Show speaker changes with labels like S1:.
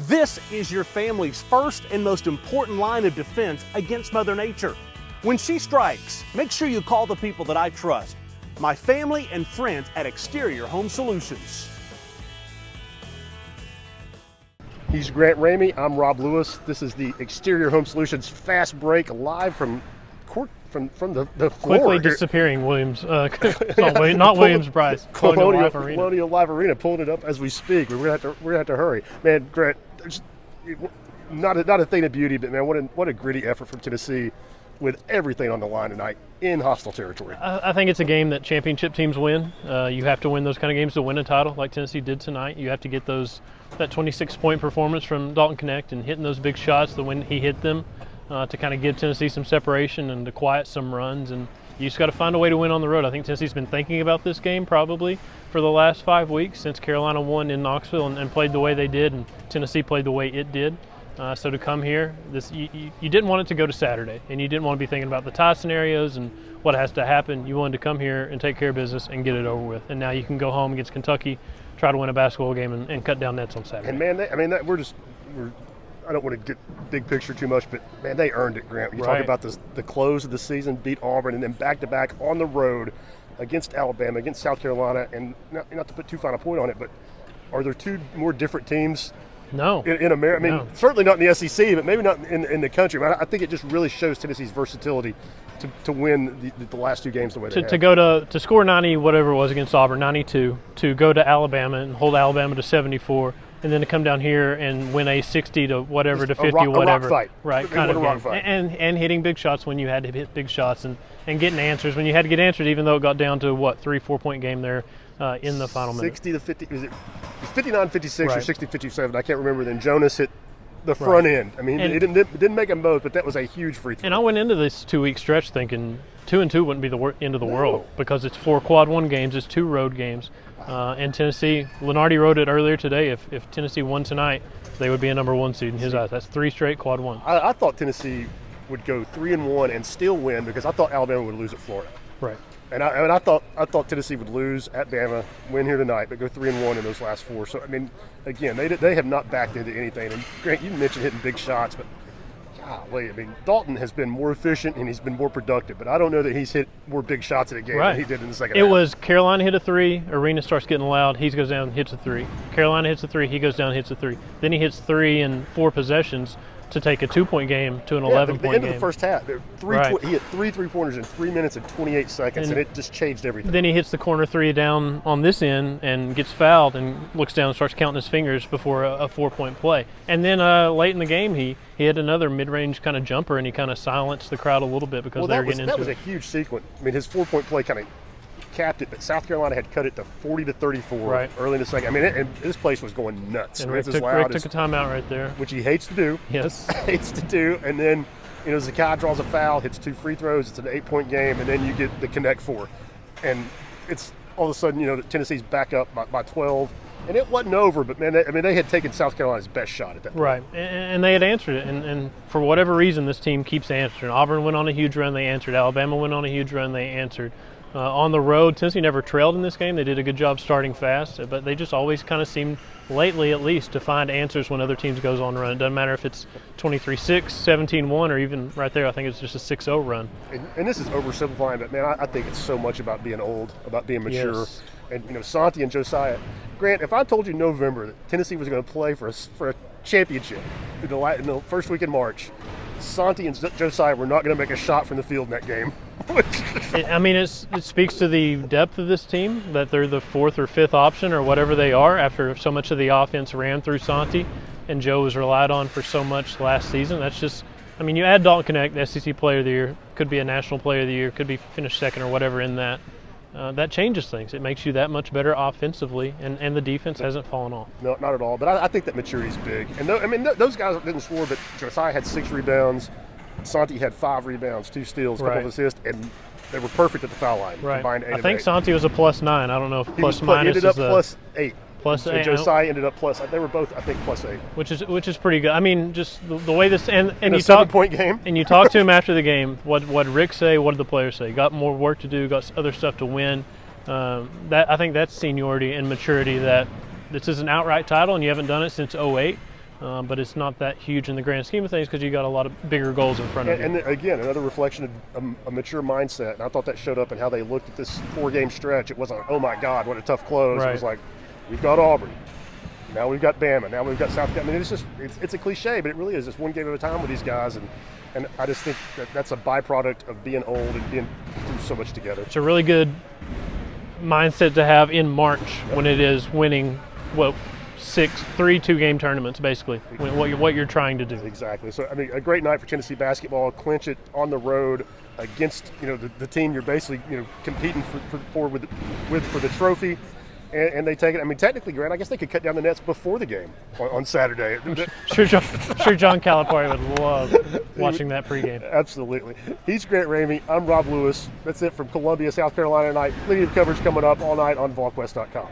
S1: This is your family's first and most important line of defense against Mother Nature. When she strikes, make sure you call the people that I trust, my family and friends at Exterior Home Solutions.
S2: He's Grant Ramey. I'm Rob Lewis. This is the Exterior Home Solutions Fast Break live from the floor.
S3: Quickly disappearing Williams, not Williams-Brice.
S2: Colonial Live Arena, pulling it up as we speak. We're gonna have to hurry, man. Grant, there's not a thing of beauty, but man, what a gritty effort from Tennessee with everything on the line tonight in hostile territory.
S3: I think it's a game that championship teams win. You have to win those kind of games to win a title, like Tennessee did tonight. You have to get that 26-point performance from Dalton Knecht and hitting those big shots when he hit them. To kind of give Tennessee some separation and to quiet some runs, and you just got to find a way to win on the road. I think Tennessee's been thinking about this game probably for the last 5 weeks since Carolina won in Knoxville and played the way they did, and Tennessee played the way it did. So to come here, you didn't want it to go to Saturday, and you didn't want to be thinking about the tie scenarios and what has to happen. You wanted to come here and take care of business and get it over with. And now you can go home against Kentucky, try to win a basketball game and cut down nets on Saturday.
S2: And man, I don't want to get big picture too much, but man, they earned it, Grant. You talk about the close of the season, beat Auburn, and then back-to-back on the road against Alabama, against South Carolina, and not to put too fine a point on it, but are there two more different teams?
S3: No.
S2: In America, I mean, certainly not in the SEC, but maybe not in the country. I think it just really shows Tennessee's versatility to win the last two games the way they have.
S3: To go to score 90, whatever it was against Auburn, 92, to go to Alabama and hold Alabama to 74, and then to come down here and win a 60 to whatever to 50, whatever.
S2: A rock fight.
S3: Right, kind of game. Fight. And hitting big shots when you had to hit big shots and getting answers when you had to get answers, even though it got down to 3-4 point game there in the final minute.
S2: 60 to 50, is it 59-56 or 60-57? I can't remember. Then Jonas hit the front end. I mean, it didn't make them both, but that was a huge free throw.
S3: And I went into this 2-week stretch thinking 2-2 wouldn't be the end of the world because it's 4 quad one games, it's 2 road games. And Tennessee, Lenardi wrote it earlier today, if Tennessee won tonight, they would be a number 1 seed in his eyes. That's 3 straight quad one.
S2: I thought Tennessee would go 3-1 and still win because I thought Alabama would lose at Florida.
S3: Right.
S2: And I thought Tennessee would lose at Bama, win here tonight, but go 3-1 in those last 4. So I mean, again, they have not backed into anything. And Grant, you mentioned hitting big shots, but golly, I mean, Dalton has been more efficient and he's been more productive, but I don't know that he's hit more big shots in a game than he did in the second half.
S3: It was Carolina hit a 3, Arena starts getting loud, he goes down, hits a 3. Carolina hits a 3, he goes down, hits a 3. Then he hits 3 in 4 possessions to take a 2-point game to an 11-point game.
S2: At the end of the first half, he hit 3 3-pointers in 3 minutes and 28 seconds, and it just changed everything.
S3: Then he hits the corner 3 down on this end and gets fouled and looks down and starts counting his fingers before a 4-point play. And then late in the game, he hit another mid-range kind of jumper, and he kind of silenced the crowd a little bit because they were getting into it.
S2: That was a huge sequence. I mean, his 4-point play kind of capped it, but South Carolina had cut it to 40-34 early in the second. I mean, and this place was going nuts.
S3: And Rick took a timeout right there,
S2: which he hates to do.
S3: Yes,
S2: hates to do. And then, Zakai draws a foul, hits 2 free throws. It's an 8-point game, and then you get the connect 4, and it's all of a sudden, Tennessee's back up by 12. And it wasn't over, but man, they had taken South Carolina's best shot at that point.
S3: Right, and they had answered it, and for whatever reason, this team keeps answering. Auburn went on a huge run, they answered. Alabama went on a huge run, they answered. On the road, Tennessee never trailed in this game. They did a good job starting fast, but they just always kind of seemed, lately at least, to find answers when other teams goes on a run. It doesn't matter if it's 23-6, 17-1, or even right there, I think it's just a 6-0 run.
S2: And this is oversimplifying, but man, I think it's so much about being old, about being mature.
S3: Yes.
S2: And Santi and Josiah. Grant, if I told you in November that Tennessee was going to play for a championship in the first week in March, Santi and Josiah were not going to make a shot from the field in that game.
S3: I mean, it speaks to the depth of this team, that they're the 4th or 5th option or whatever they are after so much of the offense ran through Santi and Joe was relied on for so much last season. That's just, I mean, you add Dalton Knecht, the SEC Player of the Year, could be a National Player of the Year, could be finished 2nd or whatever in that. That changes things. It makes you that much better offensively, and the defense hasn't fallen off.
S2: No, not at all. But I think that maturity is big. And those guys didn't score, but Josiah had 6 rebounds. Santi had 5 rebounds, 2 steals, a couple of assists, and they were perfect at the foul line.
S3: Right.
S2: Combined 8
S3: I think Santi was a +9. I don't know if plus minus
S2: is a +8.
S3: Plus
S2: so
S3: 8.
S2: Josiah ended up plus. They were both, I think, +8.
S3: Which is pretty good. I mean, just the way this and
S2: in
S3: you
S2: a 7-point game.
S3: And you talk to him after the game. What Rick say? What did the players say? Got more work to do. Got other stuff to win. I think that's seniority and maturity. That this is an outright title, and you haven't done it since '08. but it's not that huge in the grand scheme of things because you got a lot of bigger goals in front of you.
S2: And again, another reflection of a mature mindset. And I thought that showed up in how they looked at this 4-game stretch. It wasn't, oh my God, what a tough close.
S3: Right.
S2: It was like, we've got Auburn. Now we've got Bama. Now we've got South Carolina. I mean, it's a cliche, but it really is. It's one game at a time with these guys. And I just think that's a byproduct of being old and being through so much together.
S3: It's a really good mindset to have in March when it is winning, 3 2-game tournaments, basically, what you're trying to do.
S2: Exactly. So, I mean, a great night for Tennessee basketball. Clinch it on the road against, the team you're basically, competing for the trophy. And they take it. I mean, technically, Grant, I guess they could cut down the nets before the game on Saturday.
S3: Sure, John Calipari would love watching that pregame.
S2: Absolutely. He's Grant Ramey. I'm Rob Lewis. That's it from Columbia, South Carolina tonight. Plenty of coverage coming up all night on Volquest.com.